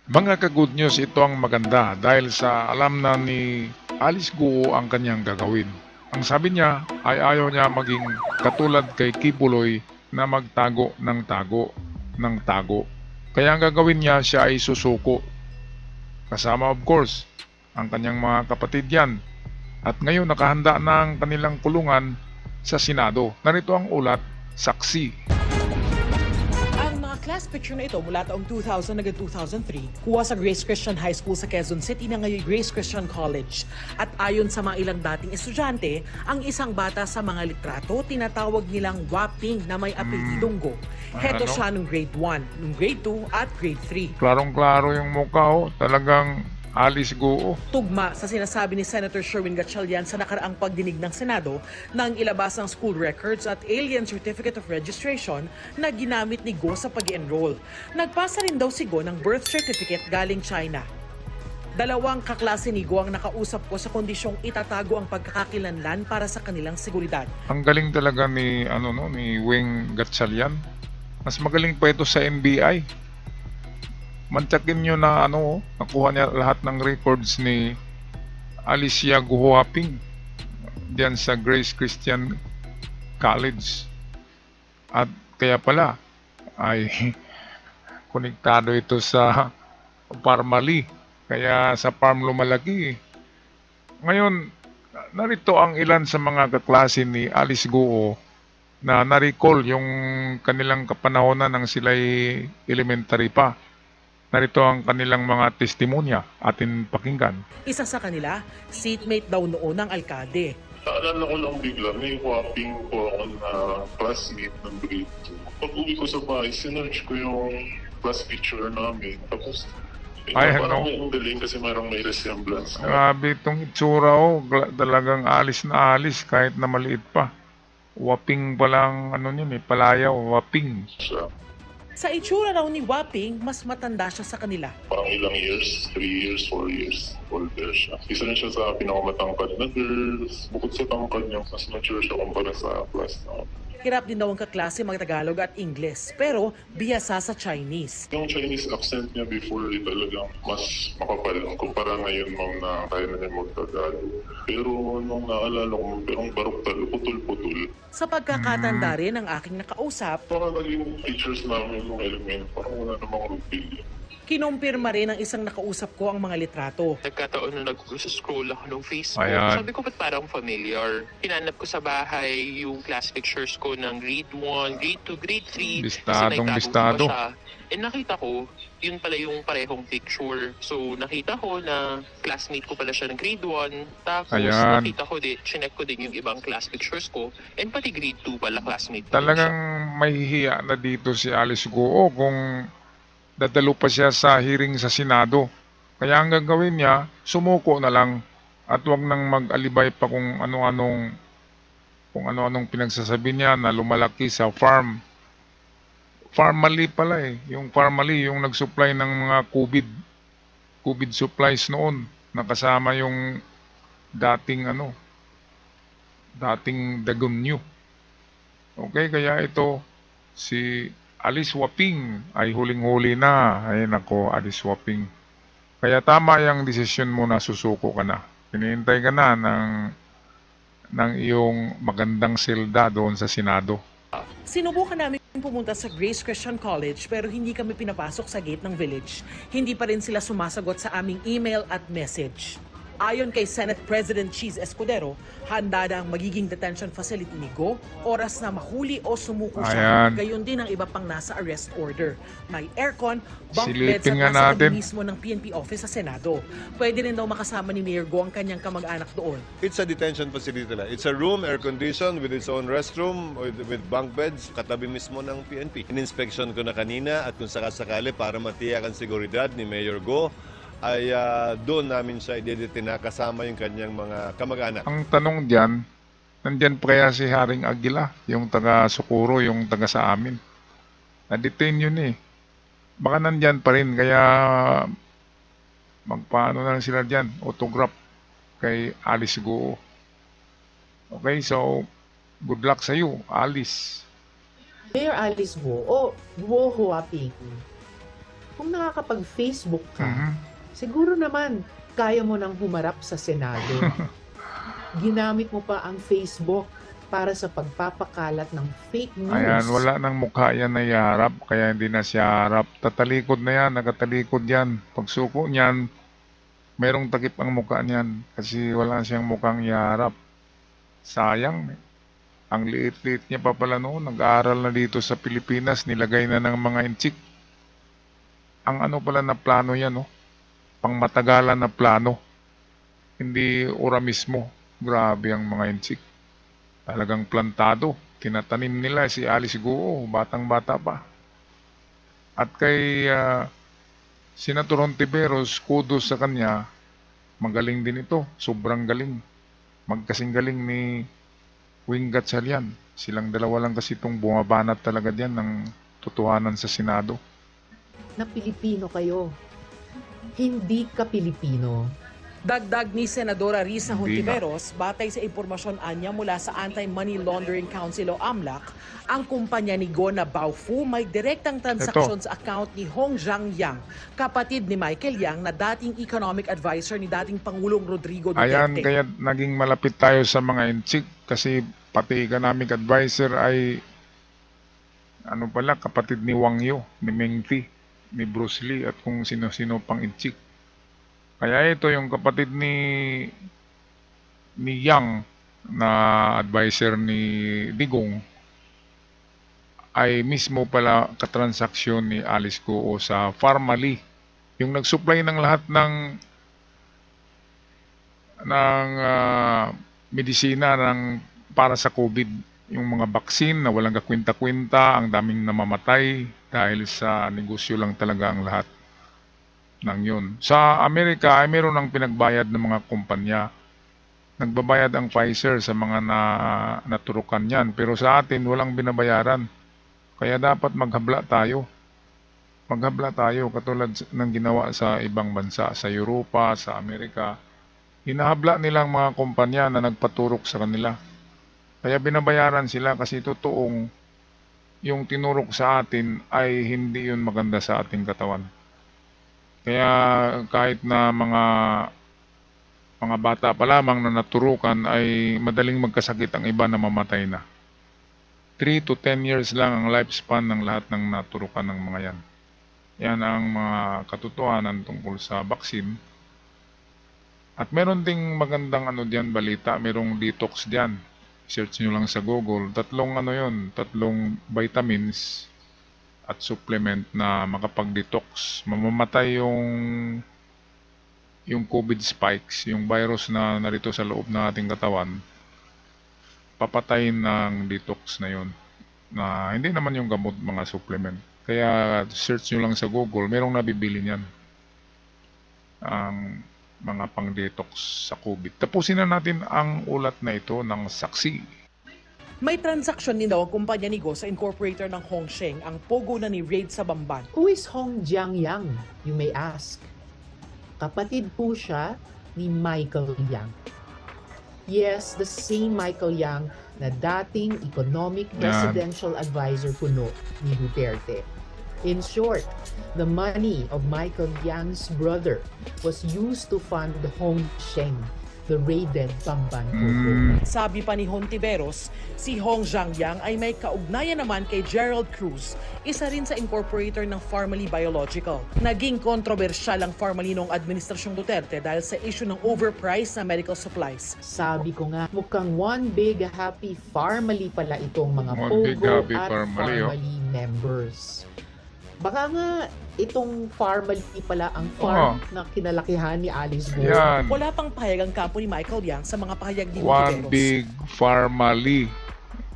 Mga ka-good news, ito ang maganda dahil sa alam na ni Alice Guo ang kanyang gagawin. Ang sabi niya ay ayaw niya maging katulad kay Kibuloy na magtago ng tago ng tago. Kaya ang gagawin niya, siya ay susuko. Kasama of course ang kanyang mga kapatid yan. At ngayon nakahanda na ang kanilang kulungan sa Senado. Narito ang ulat, saksi. Ang mga class picture na ito mula taong 2000 hanggang 2003, kuha sa Grace Christian High School sa Quezon City na ngayon Grace Christian College. At ayon sa mga ilang dating estudyante, ang isang bata sa mga litrato tinatawag nilang Waping na may apelidong Go. Heto Ano? siya nung grade 1, nung grade 2 at grade 3. Klarong-klaro yung mukha, talagang Alice Guo. Tugma sa sinasabi ni Senator Sherwin Gatchalian sa nakaraang pagdinig ng Senado nang ilabas ang school records at alien certificate of registration na ginamit ni Go sa pag-enroll. Nagpasa rin daw si Go ng birth certificate galing China. Dalawang kaklase ni Go ang nakausap ko sa kondisyong itatago ang pagkakakilanlan para sa kanilang seguridad. Ang galing talaga ni ni Wing Gatchalian. Mas magaling pa ito sa NBI. Mantsakin nyo na nakuha niya lahat ng records ni Alicia Guhoaping diyan sa Grace Christian College. At kaya pala ay konektado ito sa Parmali. Kaya sa farm lumalaki. Ngayon, narito ang ilan sa mga kaklase ni Alice Guo na na-recall yung kanilang kapanahonan nang sila'y elementary pa. Narito ang kanilang mga testimonya atin pakinggan. Isa sa kanila, seatmate daw noon ng alkalde. Naalala ko lang bigla, may whopping po ako na classmate ng grade 2. Pag uwi ko sa bahay, sinerch ko yung class picture namin. Tapos, parang may galing kasi marang may resemblance. Grabe itong itsura talagang alis na alis kahit na maliit pa. Waping palang palayaw, waping. Siya. Sa itsura raw ni Waping, mas matanda siya sa kanila. Parang ilang years, 3 years, 4 years older siya. Isa rin siya sa pinakamatangkad na girls. Bukod sa tangkad niya, mas mature siya kumpara sa class na. Hirap din daw ang kaklase mag-Tagalog at Ingles, pero biyasa sa Chinese. Yung Chinese accent niya before ay talagang mas makapal kumpara ngayon na kaya na niya mag-Tagalog. Pero nung naalala ko, parang barok talo, putol-putol. Sa pagkakatanda rin ng aking nakausap, Mga naging teachers namin nung element, parang wala namang rupil. kinumpirma rin ng isang nakausap ko ang mga litrato. Nagkataon na nag-scroll ako ng Facebook. Ayan. Sabi ko, ba't parang familiar? Hinanap ko sa bahay yung class pictures ko ng grade 1, grade 2, grade 3. Bistado. And nakita ko, yun pala yung parehong picture. So, nakita ko na classmate ko pala siya ng grade 1. Tapos, Ayan. nakita ko din, chinek ko din yung ibang class pictures ko. And pati grade 2 pala classmate ko din Talagang siya. mahihiya na dito si Alice Guo kung dadalo pa siya sa hearing sa Senado. Kaya ang gagawin niya, sumuko na lang at wag nang mag-alibay pa kung ano-anong pinagsasabi niya na lumalaki sa farm. Farmally pala Yung Farmally, yung nag-supply ng mga COVID supplies noon. Nakasama yung dating Dagunyo. Okay, kaya ito si Alice Waping ay huling-huli na. Ay nako, Alice Waping. Kaya tama yung desisyon mo na susuko ka na. Hinihintay ka na ng iyong magandang silda doon sa Senado. Sinubukan namin pumunta sa Grace Christian College pero hindi kami pinapasok sa gate ng village. Hindi pa rin sila sumasagot sa aming email at message. Ayon kay Senate President Cheese Escudero, handa na ang magiging detention facility ni Go, oras na mahuli o sumuko siya. Ayan. Gayon din ang iba pang nasa arrest order. May aircon, bunk beds Silipin at nga nasa natin. tabi mismo ng PNP office sa Senado. Pwede rin daw makasama ni Mayor Go ang kanyang kamag-anak doon. It's a detention facility lang. It's a room, air-conditioned, with its own restroom, with bunk beds, katabi mismo ng PNP. In-inspection ko na kanina at kung sakasakali para matiyak ang seguridad ni Mayor Go, ay doon namin siya idedetina kasama yung kanyang mga kamag-anak. Ang tanong diyan, nandyan pa kaya si Haring Aguila, yung taga-Sukuro, yung taga sa amin. Na-detain yun Baka nandyan pa rin, kaya magpaano na lang sila dyan, autograph kay Alice Guo. Okay, so good luck sa iyo, Alice. Mayor Alice Guo o Guo Huaping. kung nakakapag-Facebook ka, Mhm. siguro naman kaya mo nang humarap sa Senado. Ginamit mo pa ang Facebook para sa pagpapakalat ng fake news. Ayan, wala nang mukha yan na iharap, kaya hindi na siya harap. Tatalikod na yan, nakatalikod yan. Pagsuko niyan, merong takip ang mukha niyan kasi wala siyang mukhang iharap. Sayang, ang liit-liit niya pa pala noon, nag-aaral na dito sa Pilipinas, nilagay na ng mga inchik. Ang ano pala na plano yan, no? Pangmatagalan na plano. Hindi ora mismo. Grabe ang mga inchik. Talagang plantado. Tinatanim nila si Alice Guo, batang-bata pa. At kay Senator Hontiveros, kudos sa kanya, magaling din ito. Sobrang galing. Magkasing galing ni Wing Gatchalian. Silang dalawa lang kasi itong bumabanat talaga diyan ng totohanan sa Senado. Na Pilipino kayo. Hindi ka Pilipino. Dagdag ni Senadora Risa Hindi na. Hontiveros, batay sa impormasyon anya mula sa Anti-Money Laundering Council o AMLAC, ang kumpanya ni Go na Baofu may direktang transaksyon sa account ni Hong Zhangyang, kapatid ni Michael Yang na dating economic advisor ni dating Pangulong Rodrigo Duterte. Ayan, kaya naging malapit tayo sa mga inchik kasi pati economic advisor ay ano pala, kapatid ni Wang Yu, ni Meng Thi, ni Bruce Lee at kung sino-sino pang inchik. Kaya ito yung kapatid ni Yang na advisor ni Digong ay mismo pala katransaksyon ni Alice Guo sa Pharmally. Yung nagsupply ng lahat ng medisina para sa COVID, yung mga vaccine na walang kakwinta-kwinta, ang daming namamatay dahil sa negosyo lang talaga ang lahat ng yun. Sa Amerika ay meron ng pinagbayad ng mga kumpanya. Nagbabayad ang Pfizer sa mga naturukan yan. Pero sa atin walang binabayaran. Kaya dapat maghabla tayo. Maghabla tayo katulad ng ginawa sa ibang bansa. Sa Europa, sa Amerika. Hinahabla nilang mga kumpanya na nagpaturok sa kanila. Kaya binabayaran sila kasi totoong yung tinurok sa atin ay hindi yun maganda sa ating katawan. Kaya kahit na mga bata pa lamang na naturukan ay madaling magkasakit ang iba na mamatay na. 3 to 10 years lang ang lifespan ng lahat ng naturukan ng mga yan. Yan ang mga katotohanan tungkol sa vaccine. At meron ding magandang balita, merong detox diyan. Search nyo lang sa Google. Tatlong vitamins at supplement na makapag-detox. Mamamatay yung COVID spikes, yung virus na narito sa loob ng ating katawan. Papatayin ng detox na yun. Na hindi naman yung gamot, mga supplement. Kaya search nyo lang sa Google, merong nabibili niyan. Ang mga pang-detox sa COVID. Tapusin na natin ang ulat na ito ng saksi. May transaksyon din daw ang kumpanya ni Go sa incorporator ng Hongsheng, ang pogo na ni Raid sa Bamban. Who is Hong Zhangyang, you may ask? Kapatid po siya ni Michael Yang. Yes, the same Michael Yang na dating economic presidential advisor kuno ni Duterte. In short, the money of Michael Yang's brother was used to fund the Hongsheng, the raided Bamban pogo. Sabi pa ni Hontiveros, si Hong Zhangyang ay may kaugnayan naman kay Gerald Cruz, isa rin sa incorporator ng Pharmally Biological. Naging kontrobersyal ang Pharmally noong administrasyong Duterte dahil sa issue ng overpriced na medical supplies. Sabi ko nga, mukhang one big happy Pharmally pala itong mga One big pogo happy at Pharmally, Pharmally members. Baka nga itong Pharmally pala ang farm na kinalakihan ni Alice Guo. Yan. Wala pang pahayag ang kampo ni Michael Yang sa mga pahayag ni One Hontiveros. big Pharmally.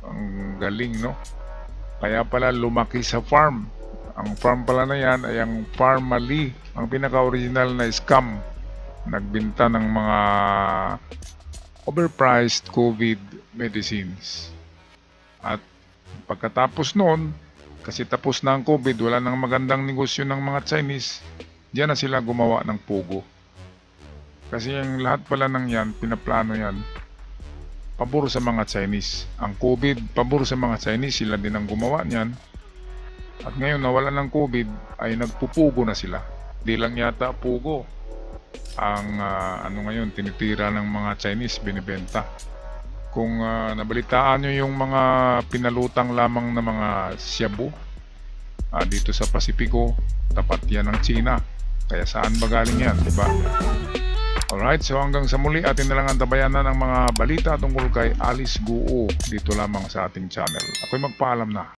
Ang galing, no? Kaya pala lumaki sa farm. Ang farm pala na yan ay ang Pharmally. Ang pinaka-original na scam. Nagbinta ng mga overpriced COVID medicines. At pagkatapos noon, kasi tapos na ang COVID, wala nang magandang negosyo ng mga Chinese, diyan na sila gumawa ng pogo. Kasi yung lahat pala ng yan, pinaplano yan, pabor sa mga Chinese. Ang COVID, pabor sa mga Chinese, sila din ang gumawa niyan. At ngayon nawala ng COVID ay nagpupugo na sila. Di lang yata pugo ang ngayon tinitira ng mga Chinese binibenta. Kung nabalitaan nyo yung mga pinalutang lamang na mga shabu dito sa Pasipiko, tapat yan ng China. Kaya saan ba galing yan, di ba? Alright, so hanggang sa muli atin na lang ang tabayanan ng mga balita tungkol kay Alice Guo dito lamang sa ating channel. Ako'y magpaalam na.